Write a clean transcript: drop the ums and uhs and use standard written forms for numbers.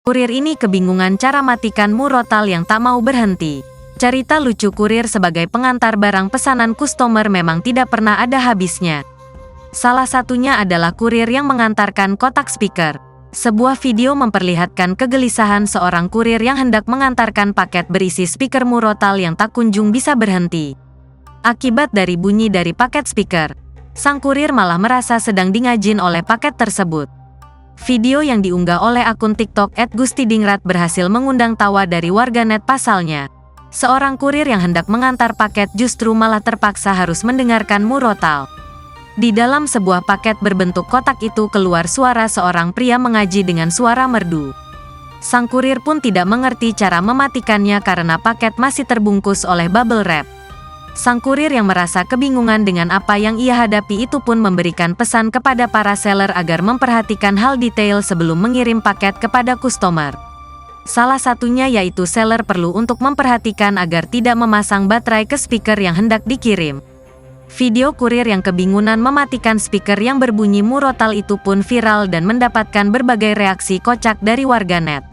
Kurir ini kebingungan cara matikan murotal yang tak mau berhenti. Cerita lucu kurir sebagai pengantar barang pesanan customer memang tidak pernah ada habisnya. Salah satunya adalah kurir yang mengantarkan kotak speaker. Sebuah video memperlihatkan kegelisahan seorang kurir yang hendak mengantarkan paket berisi speaker murotal yang tak kunjung bisa berhenti. Akibat dari bunyi dari paket speaker, sang kurir malah merasa sedang dingajin oleh paket tersebut. Video yang diunggah oleh akun TikTok @gustidingrat berhasil mengundang tawa dari warganet pasalnya. Seorang kurir yang hendak mengantar paket justru malah terpaksa harus mendengarkan murotal. Di dalam sebuah paket berbentuk kotak itu keluar suara seorang pria mengaji dengan suara merdu. Sang kurir pun tidak mengerti cara mematikannya karena paket masih terbungkus oleh bubble wrap. Sang kurir yang merasa kebingungan dengan apa yang ia hadapi itu pun memberikan pesan kepada para seller agar memperhatikan hal detail sebelum mengirim paket kepada customer. Salah satunya yaitu seller perlu untuk memperhatikan agar tidak memasang baterai ke speaker yang hendak dikirim. Video kurir yang kebingungan mematikan speaker yang berbunyi murotal itu pun viral dan mendapatkan berbagai reaksi kocak dari warganet.